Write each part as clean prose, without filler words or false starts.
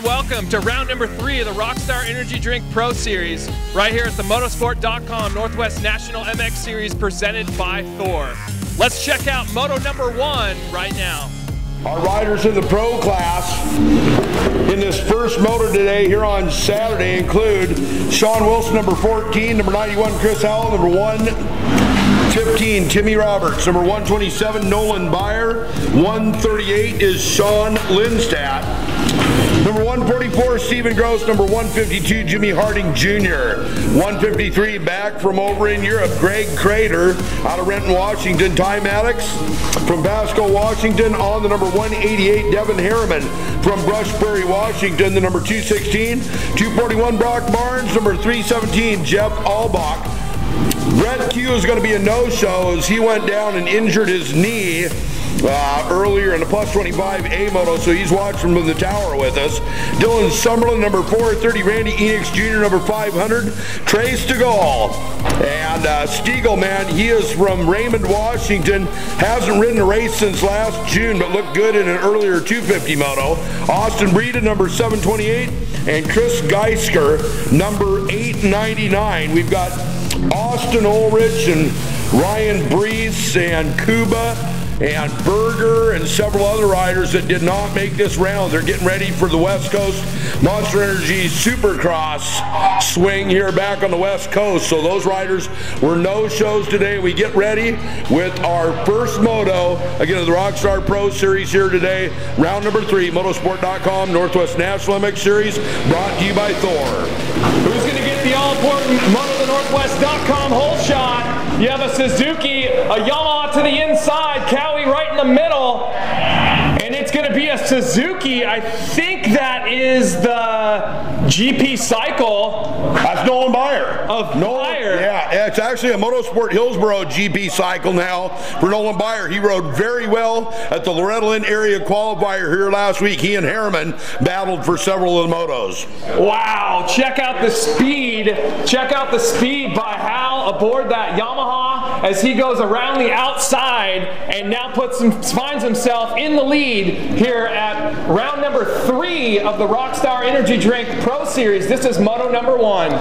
and welcome to round number 3 of the Rockstar Energy Drink Pro Series, right here at the Motorsport.com Northwest National MX Series presented by Thor. Let's check out Moto number 1 right now. Our riders in the pro class in this first moto today here on Saturday include Sean Wilson, number 14, number 91, Chris Howell, number 115, Timmy Roberts, number 127, Nolan Byer, 138 is Sean Lindstadt, number 144, Stephen Gross, number 152, Jimmy Harding Jr., 153, back from over in Europe, Greg Crater out of Renton, Washington, Ty Maddox from Pasco, Washington, on the number 188, Devin Harriman from Brush Prairie, Washington, the number 216, 241, Brock Barnes, number 317, Jeff Albach. Brett Q is going to be a no-show as he went down and injured his knee earlier in the plus 25 A Moto, so he's watching from the tower with us. Dylan Summerlin, number 430, Randy Enix Jr., number 500, Trey Stegall. And Stegall, man, he is from Raymond, Washington, hasn't ridden a race since last June, but looked good in an earlier 250 Moto. Austin Breeden, number 728, and Chris Geisker, number 899. We've got Austin Ulrich and Ryan Brees and Kuba and Berger and several other riders that did not make this round. They're getting ready for the West Coast Monster Energy Supercross swing here back on the West Coast. So those riders were no-shows today. We get ready with our first moto, again, of the Rockstar Pro Series here today. Round number 3, Motorsport.com Northwest National MX Series, brought to you by Thor. Who's going to get the all-important MotoTheNorthwest.com hole shot? You have a Suzuki, a Yamaha to the inside, Cowie right in the middle, and it's going to be a Suzuki. I think that is the GP Cycle. That's Nolan Byer. Of Byer. Yeah, it's actually a Motorsport Hillsboro GP Cycle now for Nolan Byer. He rode very well at the Loretta Lynn area qualifier here last week. He and Harriman battled for several of the motos. Wow, check out the speed. Check out the speed by Hal aboard that Yamaha as he goes around the outside and now finds himself in the lead here at round number 3 of the Rockstar Energy Drink Pro Series. This is Moto number 1.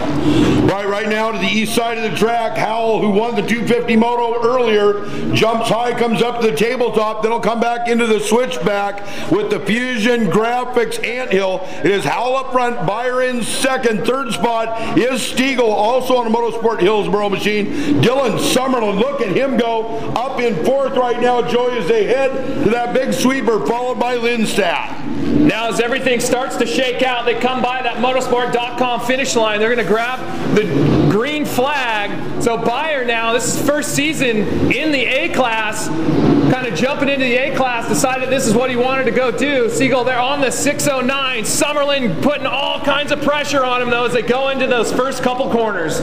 Right now to the east side of the track, Howell, who won the 250 Moto earlier, jumps high, comes up to the tabletop, then he'll come back into the switchback with the Fusion Graphics Anthill. It is Howell up front, Byer in second, third spot is Stegall, also on a Motorsport Hillsboro machine. Dylan Summerlin, look at him go up in fourth right now, Joey, as they head to that big sweeper, followed by Lindstadt. Now as everything starts to shake out, they come by that Motorsport.com finish line. They're going to grab the green flag. So Byer now, this is first season in the A-Class, kind of jumping into the A-Class, decided this is what he wanted to go do. Stegall there on the 609. Summerlin putting all kinds of pressure on him though as they go into those first couple corners.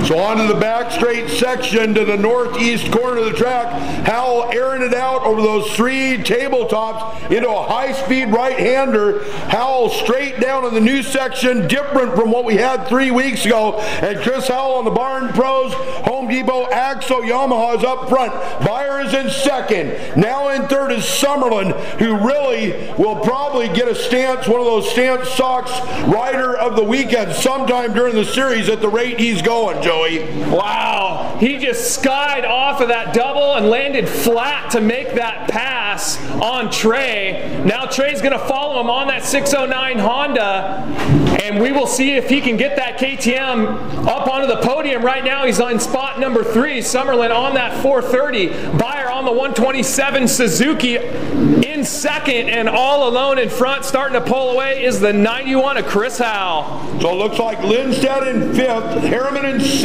So onto the back straight section to the northeast corner of the track. Howell airing it out over those 3 tabletops into a high-speed right-hander. Howell straight down in the new section, different from what we had 3 weeks ago. And Chris Howell on the Barn Pros, Home Depot, Axo, Yamaha is up front. Byer is in second. Now in third is Summerlin, who really will probably get a stance, one of those stance socks rider of the weekend sometime during the series at the rate he's going, Joe. Wow, he just skied off of that double and landed flat to make that pass on Trey. Now Trey's going to follow him on that 609 Honda, and we will see if he can get that KTM up onto the podium. Right now he's on spot number 3, Summerlin on that 430, Byer on the 127 Suzuki in second, and all alone in front starting to pull away is the 91 of Chris Howell. So it looks like Lindstadt in 5th, Harriman in 6th,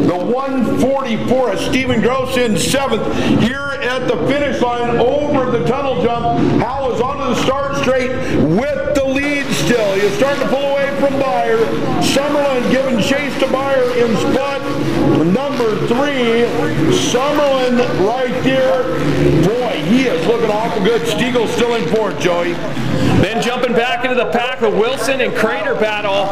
the 144 of Stephen Gross in 7th. Here at the finish line over the tunnel jump, Howell is onto the start straight with the lead still. He's starting to pull away from Byer. Summerlin giving chase to Byer in spot number 3, Summerlin right there. Boy, he is looking awful good. Stiegel's still in fourth, Joey. Then jumping back into the pack, the Wilson and Crater battle.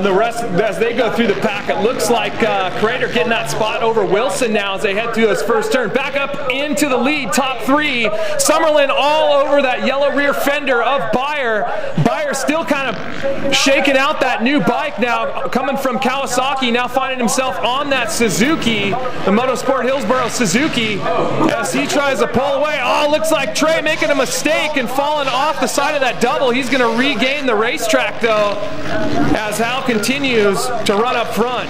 The rest, as they go through the pack, it looks like Crater getting that spot over Wilson now as they head through his first turn. Back up into the lead, top 3. Summerlin all over that yellow rear fender of Beyer. Beyer still kind of shaking out that new bike now, coming from Kawasaki, now finding himself on that Suzuki, the Motorsport Hillsboro Suzuki, as he tries to pull away. Oh, looks like Trey making a mistake and falling off the side of that double. He's going to regain the racetrack, though, as Hal continues to run up front.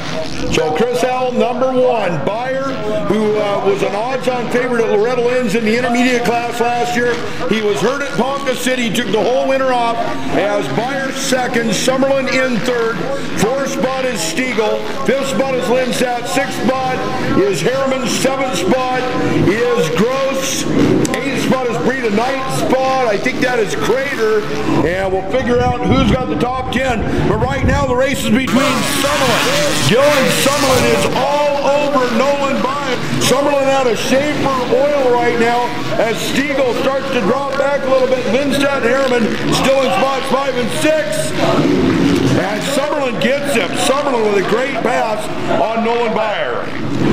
So Chris Howell, number 1. Beyer, who was an odds-on favorite at Loretta Lynn's in the intermediate class last year. He was hurt at Ponca City, took the whole winter off. As Beyer second, Summerlin in third. 4th spot is Stiegel. 5th spot is Lindstadt. 6th spot is Harriman. 7th spot is Gross. 8th spot is Breida. 9th spot, I think that is Crater. And we'll figure out who's got the top 10. But right now the race is between Summerlin. Dylan Summerlin is all over Nolan Beyer. Summerlin out of Schaefer oil right now as Stiegel starts to drop back a little bit. Lindstadt and Harriman still in spots 5 and 6. And Summerlin gets him. Summerlin with a great pass on Nolan Beyer.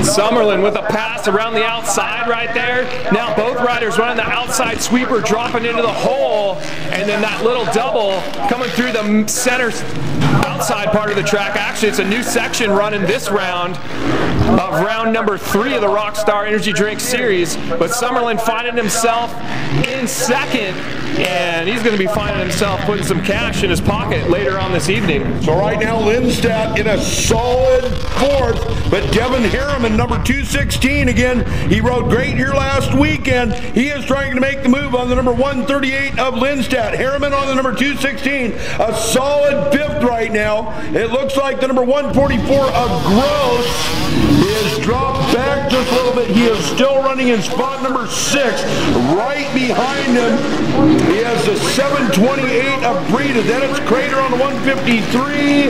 Summerlin with a pass around the outside right there. Now both riders running the outside sweeper, dropping into the hole, and then that little double coming through the center outside part of the track. Actually, it's a new section running this round of round number 3 of the Rockstar Energy Drink Series. But Summerlin finding himself in second, and he's going to be finding himself putting some cash in his pocket later on this evening. So right now Lindstadt in a solid 4th, but Devin Harriman, number 216 again. He rode great here last weekend. He is trying to make the move on the number 138 of Lindstadt. Harriman on the number 216, a solid 5th right now. It looks like the number 144 of Gross is dropped back just a little bit. He is still running in spot number 6. Right behind him is the 728 of Breida. Then it's Crater on the 153.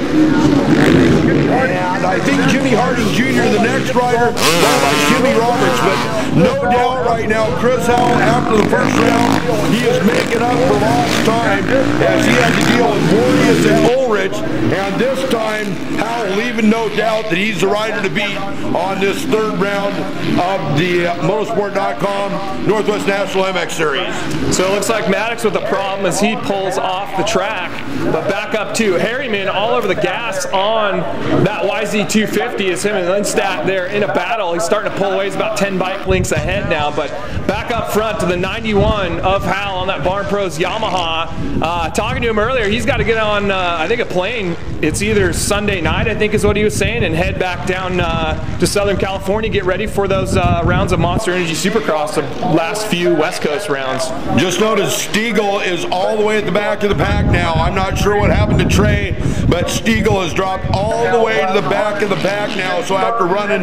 And I think Jimmy Harding Jr., the next rider, followed by Jimmy Roberts. But no doubt right now, Chris Howell, after the first round, he is making up for lost time as he had to deal with Warriors and Ulrich. And this time, Howell leaving no doubt that he's the rider to beat on this 3rd round of the Motorsport.com Northwest National MX Series. So it looks like Maddox with a problem as he pulls off the track. But back up to Harriman all over the gas on that YZ250 as him and Lindstadt there in a battle. He's starting to pull away. He's about 10 bike lengths ahead now. But back up front to the 91 of Hal on that Barn Pros Yamaha. Talking to him earlier, he's got to get on, I think, a plane. It's either Sunday night, I think is what he was saying, and head back down to Southern California, get ready for those rounds of Monster Energy Supercross, the last few West Coast rounds. Just notice Stiegel is all the way at the back of the pack now. I'm not sure what happened to Trey, but Stiegel has dropped all the way to the back of the pack now. So after running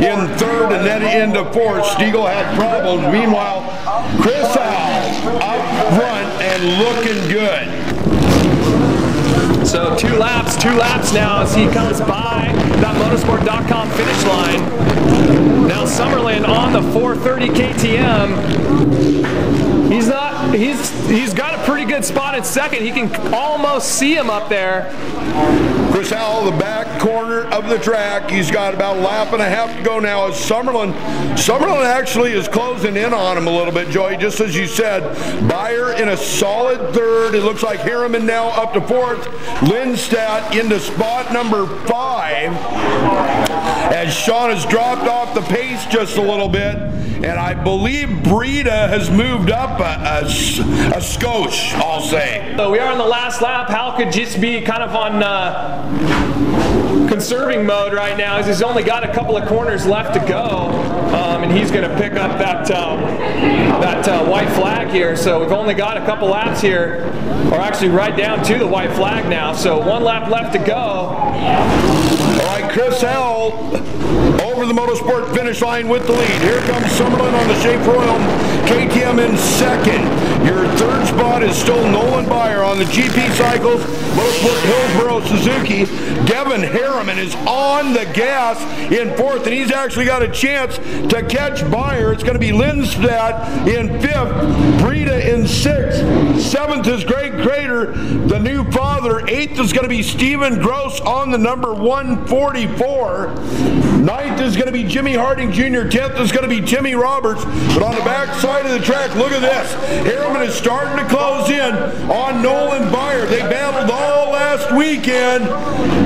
in 3rd and then into 4th, Stiegel had problems. Meanwhile, Chris Howell up front and looking good. So two laps now as he comes by that Motorsport.com finish line. Now Summerlin on the 430 KTM. He's got a pretty good spot in second. He can almost see him up there. Chris Howell, the back corner of the track. He's got about a lap and a half to go now as Summerlin actually is closing in on him a little bit, Joey, just as you said. Beyer in a solid 3rd. It looks like Harriman now up to 4th. Lindstadt into spot number 5 as Sean has dropped off the pace just a little bit. And I believe Breida has moved up a skosh, I'll say. So we are in the last lap. Hal could just be kind of on conserving mode right now as he's only got a couple of corners left to go. And he's going to pick up that white flag here. So we've only got a couple laps here, or actually right down to the white flag now. So 1 lap left to go. All right, Chris Howell over the Motorsport finish line with the lead. Here comes Summerlin on the Schaefer Oil KTM in second. Your third spot is still Nolan Byer on the GP Cycles Motorsport Hillsboro Suzuki. Devin Harriman is on the gas in fourth, and he's actually got a chance to catch Byer. It's going to be Lindstedt in fifth, Breda in sixth, seventh is Greg Crater, the new father. Eighth is going to be Stephen Gross on the number 144. Ninth is going to be Jimmy Harding Jr. 10th is going to be Timmy Roberts. But on the back side of the track, look at this. Harriman is starting to close in on Nolan Byer. They battled all last weekend.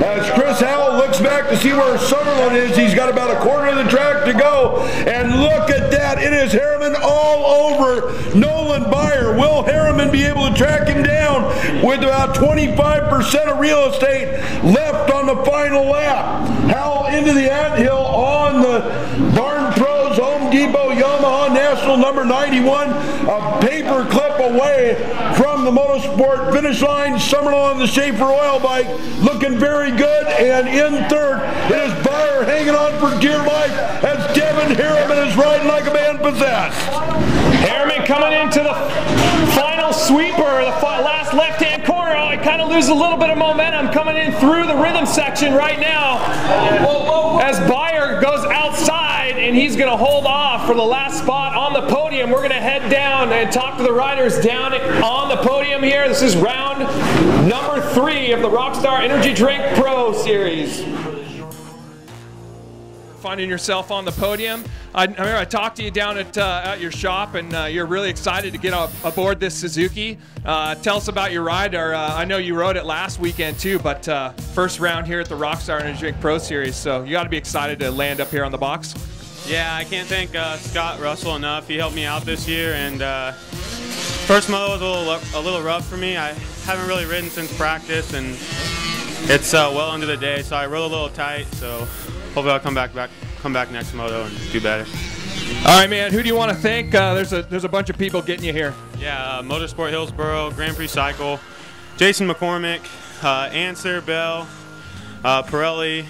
As Chris Howell looks back to see where Summerlin is, he's got about a quarter of the track to go. And look at that. It is Harriman all over Nolan Byer. Will Harriman be able to track him down with about 25% of real estate left on the final lap? Howell into the anthill on the Barn Pros Home Depot Yamaha National number 91, a paper clip away from the Motorsport finish line. Summerlin on the Schaefer Oil bike looking very good, and in third it is Byer hanging on for dear life as Devin Harriman is riding like a man possessed. Harriman coming into the final sweeper, the last left-hand corner. Oh, he kind of loses a little bit of momentum coming in through the rhythm section right now as Byer goes outside, and he's going to hold off for the last spot on the podium. We're going to head down and talk to the riders down on the podium here. This is round number 3 of the Rockstar Energy Drink Pro Series. Finding yourself on the podium. I remember I talked to you down at your shop, and you're really excited to get aboard this Suzuki. Tell us about your ride. I know you rode it last weekend too, but first round here at the Rockstar Energy Drink Pro Series, so you got to be excited to land up here on the box. Yeah, I can't thank Scott Russell enough. He helped me out this year, and first moto was a little rough for me. I haven't really ridden since practice, and it's well into the day, so I rode a little tight. So hopefully I'll come back next moto and do better. All right, man. Who do you want to thank? There's a bunch of people getting you here. Yeah, Motorsport Hillsboro, Grand Prix Cycle, Jason McCormick, Answer, Bell, Pirelli,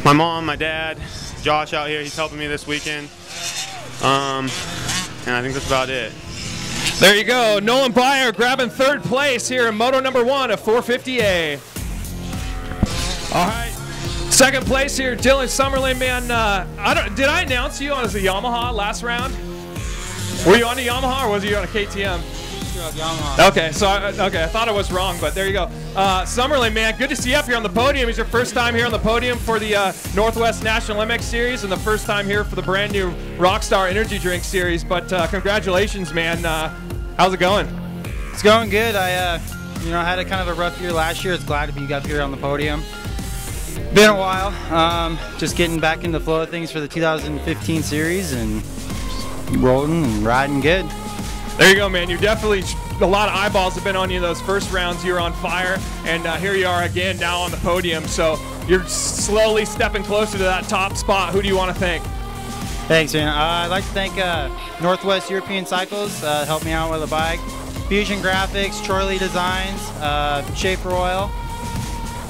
my mom, my dad, Josh out here. He's helping me this weekend, and I think that's about it. There you go. Nolan Byer grabbing third place here in Moto number 1 of 450A. All right. Second place here, Dylan Summerlin, man. Did I announce you on as a Yamaha last round? Were you on a Yamaha or was you on a KTM? Yamaha. Okay, so I thought I was wrong, but there you go. Summerlin, man, good to see you up here on the podium. It's your first time here on the podium for the Northwest National MX Series, and the first time here for the brand new Rockstar Energy Drink Series. But congratulations, man. How's it going? It's going good. I had a kind of a rough year last year. It's glad to be up here on the podium. Been a while. Just getting back into the flow of things for the 2015 series and rolling and riding good. There you go, man. You're definitely, a lot of eyeballs have been on you in those first rounds. You were on fire, and here you are again now on the podium. So you're slowly stepping closer to that top spot. Who do you want to thank? Thanks, man. I'd like to thank Northwest European Cycles, helped me out with a bike. Fusion Graphics, Chorley Designs, Schaefer Oil,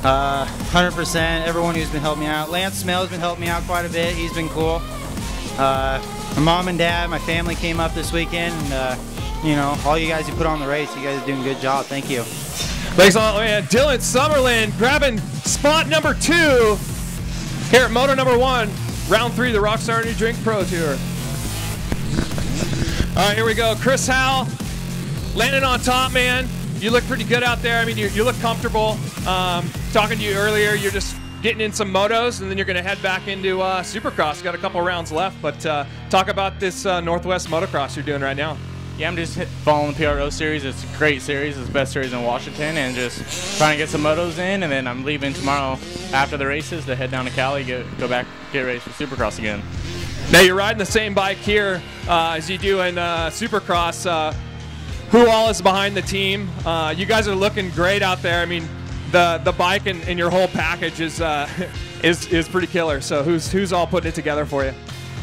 100%. Everyone who's been helping me out. Lance Smell's been helping me out quite a bit. He's been cool. My mom and dad, my family came up this weekend, and all you guys who put on the race, you guys are doing a good job. Thank you. Thanks a lot, man. Dylan Summerlin grabbing spot number 2 here at Moto number 1, round 3 of the Rockstar Energy Drink Pro Tour. All right, here we go. Chris Howell landing on top, man. You look pretty good out there. I mean, you look comfortable. Talking to you earlier, you're just getting in some motos, and then you're going to head back into Supercross. Got a couple rounds left, but talk about this Northwest Motocross you're doing right now. Yeah, I'm just following the PRO series. It's a great series. It's the best series in Washington, and just trying to get some motos in, and then I'm leaving tomorrow after the races to head down to Cali, go back, get ready for Supercross again. Now you're riding the same bike here as you do in Supercross. Who all is behind the team? You guys are looking great out there. I mean, the bike and your whole package is pretty killer. So who's all putting it together for you?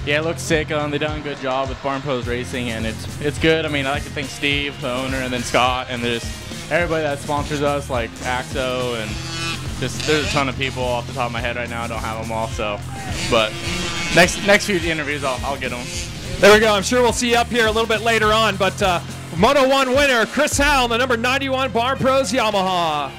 Yeah, it looks sick. They've done a good job with Barn Pros Racing, and it's good. I mean, I like to thank Steve, the owner, and then Scott, and there's everybody that sponsors us, like Axo and Just there's a ton of people off the top of my head right now. I don't have them all, so. But next few interviews, I'll get them. There we go. I'm sure we'll see you up here a little bit later on. But Moto 1 winner, Chris Howell, the number 91 Bar Pros Yamaha.